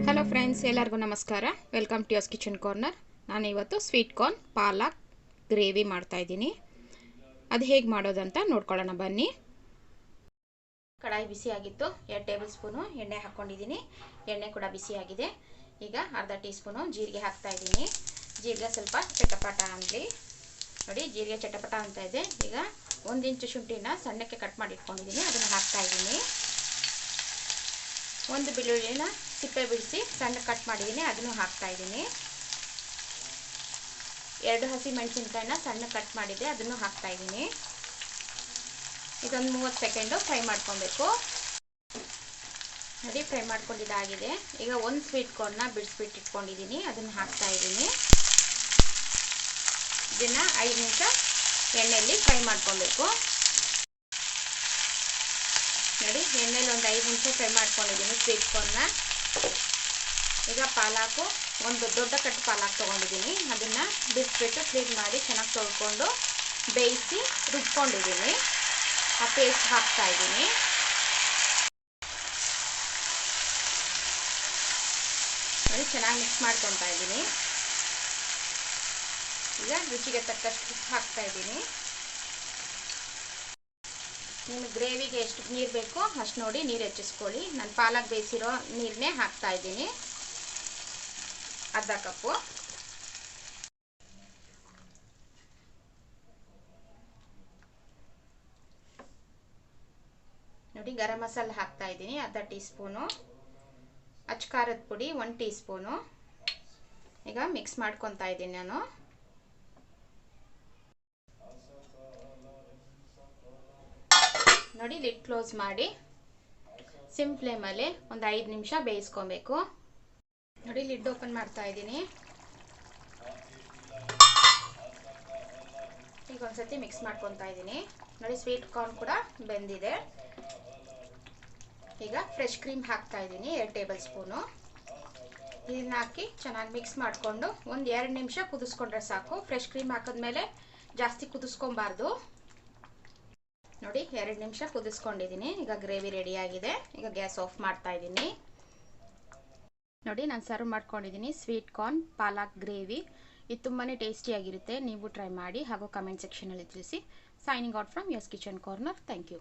Hello friends, ಎಲ್ಲರಿಗೂ ನಮಸ್ಕಾರ. Welcome to yours kitchen corner. ನಾನು ಇವತ್ತು ಸ್ವೀಟ್ ಕಾರ್ನ್ ಪಾಲಕ್ ಗ್ರೇವಿ ಮಾಡ್ತಾ ಇದ್ದೀನಿ. ಅದು ಹೇಗೆ ಮಾಡೋದಂತ ನೋಡ್ಕೊಳ್ಳೋಣ ಬನ್ನಿ. ಕಡಾಯಿ ಬಿಸಿ ಆಗಿತ್ತು. 2 ಟೇಬಲ್ ಸ್ಪೂನು ಎಣ್ಣೆ ಹಾಕ್ಕೊಂಡಿದ್ದೀನಿ. ಎಣ್ಣೆ ಕೂಡ ಬಿಸಿಯಾಗಿದೆ. ಈಗ ಅರ್ಧ ಟೀ ಸ್ಪೂನು ಜೀರಿಗೆ ಹಾಕ್ತಾ ಇದ್ದೀನಿ. ಜೀರಿಗೆ ಸ್ವಲ್ಪ ಚಟಪಟ ಅನ್ನಲಿ. ನೋಡಿ, ಜೀರಿಗೆ ಚಟಪಟ ಅಂತ ಇದೆ. ಈಗ 1 ಇಂಚು ಶುಂಠಿನ ಸಣ್ಣಕ್ಕೆ ಕಟ್ ಮಾಡಿ ಇಟ್ಕೊಂಡಿದ್ದೀನಿ, ಅದನ್ನು ಹಾಕ್ತಾ ಇದ್ದೀನಿ. 1 ಬೆಳ್ಳುಳ್ಳಿನ ಸಿಪ್ಪೆ ಬಿಡಿಸಿ ಸಣ್ಣ ಕಟ್ ಮಾಡಿದ್ದೀನಿ, ಅದನ್ನು ಹಾಕ್ತಾ ಇದ್ದೀನಿ. 2 ಹಸಿ ಮೆಣಸಿನ್ಕಾಯಿನ ಸಣ್ಣ ಕಟ್ ಮಾಡಿದ್ದೆ, ಅದನ್ನು ಹಾಕ್ತಾ ಇದ್ದೀನಿ. ಇದೊಂದು 30 ಸೆಕೆಂಡು ಫ್ರೈ ಮಾಡ್ಕೊಬೇಕು. ನೋಡಿ, ಫ್ರೈ ಮಾಡ್ಕೊಂಡಿದ್ದಾಗಿದೆ. ಈಗ 1 ಸ್ವೀಟ್ ಕಾರ್ನ್ನ ಬಿಡಿಸ್ಬಿಟ್ಟು ಇಟ್ಕೊಂಡಿದ್ದೀನಿ, ಅದನ್ನು ಹಾಕ್ತಾ ಇದ್ದೀನಿ. ಇದನ್ನು 5 ನಿಮಿಷ ಎಣ್ಣೆಯಲ್ಲಿ ಫ್ರೈ ಮಾಡ್ಕೊಬೇಕು. ನೋಡಿ, ಎಣ್ಣೆಲಿ ಒಂದು 5 ನಿಮಿಷ ಫ್ರೈ ಮಾಡ್ಕೊಂಡಿದ್ದೀನಿ ಸ್ವೀಟ್ ಕಾರ್ನ್ನ. ಈಗ ಪಾಲಾಕು, ಒಂದು ದೊಡ್ಡ ಕಟ್ಟು ಪಾಲಾಕ್ ತೊಗೊಂಡಿದ್ದೀನಿ. ಅದನ್ನು ಬಿಡಿಸ್ಬಿಟ್ಟು ಕ್ಲೀನ್ ಮಾಡಿ ಚೆನ್ನಾಗಿ ತೊಳ್ಕೊಂಡು ಬೇಯಿಸಿ ರುಬ್ಕೊಂಡಿದ್ದೀನಿ. ಆ ಪೇಸ್ಟ್ ಹಾಕ್ತಾ ಇದ್ದೀನಿ. ನೋಡಿ, ಚೆನ್ನಾಗಿ ಮಿಕ್ಸ್ ಮಾಡ್ಕೊತಾ ಇದ್ದೀನಿ. ಈಗ ರುಚಿಗೆ ತಕ್ಕಷ್ಟು ಹಾಕ್ತಾ ಇದ್ದೀನಿ. ನಿಮಗೆ ಗ್ರೇವಿಗೆ ಎಷ್ಟು ನೀರು ಬೇಕೋ ಅಷ್ಟು ನೋಡಿ ನೀರು ಹೆಚ್ಚಿಸ್ಕೊಳ್ಳಿ. ನಾನು ಪಾಲಕ್ ಬೇಯಿಸಿರೋ ನೀರನ್ನೇ ಹಾಕ್ತಾ ಇದ್ದೀನಿ, ಅರ್ಧ ಕಪ್ಪು. ನೋಡಿ, ಗರಂ ಮಸಾಲೆ ಹಾಕ್ತಾ ಇದ್ದೀನಿ, ಅರ್ಧ ಟೀ ಸ್ಪೂನು. ಅಚ್ಚ ಖಾರದ ಪುಡಿ 1 ಟೀ ಸ್ಪೂನು. ಈಗ ಮಿಕ್ಸ್ ಮಾಡ್ಕೊತಾ ಇದ್ದೀನಿ ನಾನು. ನೋಡಿ, ಲಿಡ್ ಕ್ಲೋಸ್ ಮಾಡಿ ಸಿಮ್ ಫ್ಲೇಮಲ್ಲಿ ಒಂದು 5 ನಿಮಿಷ ಬೇಯಿಸ್ಕೊಬೇಕು. ನೋಡಿ, ಲಿಡ್ ಓಪನ್ ಮಾಡ್ತಾ ಇದ್ದೀನಿ. ಈಗ ಒಂದ್ಸತಿ ಮಿಕ್ಸ್ ಮಾಡ್ಕೊತಾ ಇದ್ದೀನಿ. ನೋಡಿ, ಸ್ವೀಟ್ ಕಾರ್ನ್ ಕೂಡ ಬೆಂದಿದೆ. ಈಗ ಫ್ರೆಶ್ ಕ್ರೀಮ್ ಹಾಕ್ತಾ ಇದ್ದೀನಿ, 2 ಟೇಬಲ್ ಸ್ಪೂನು. ಇದನ್ನ ಹಾಕಿ ಚೆನ್ನಾಗಿ ಮಿಕ್ಸ್ ಮಾಡಿಕೊಂಡು ಒಂದು 2 ನಿಮಿಷ ಕುದಿಸ್ಕೊಂಡ್ರೆ ಸಾಕು. ಫ್ರೆಶ್ ಕ್ರೀಮ್ ಹಾಕಿದ್ಮೇಲೆ ಜಾಸ್ತಿ ಕುದಿಸ್ಕೊಬಾರ್ದು. ನೋಡಿ, 2 ನಿಮಿಷ ಕುದಿಸ್ಕೊಂಡಿದ್ದೀನಿ. ಈಗ ಗ್ರೇವಿ ರೆಡಿ ಆಗಿದೆ. ಈಗ ಗ್ಯಾಸ್ ಆಫ್ ಮಾಡ್ತಾ ಇದ್ದೀನಿ. ನೋಡಿ, ನಾನು ಸರ್ವ್ ಮಾಡ್ಕೊಂಡಿದ್ದೀನಿ ಸ್ವೀಟ್ ಕಾರ್ನ್ ಪಾಲಕ್ ಗ್ರೇವಿ. ಇದು ತುಂಬಾ ಟೇಸ್ಟಿಯಾಗಿರುತ್ತೆ. ನೀವು ಟ್ರೈ ಮಾಡಿ ಹಾಗೂ ಕಮೆಂಟ್ ಸೆಕ್ಷನಲ್ಲಿ ತಿಳಿಸಿ. Signing out from yours kitchen corner. Thank you.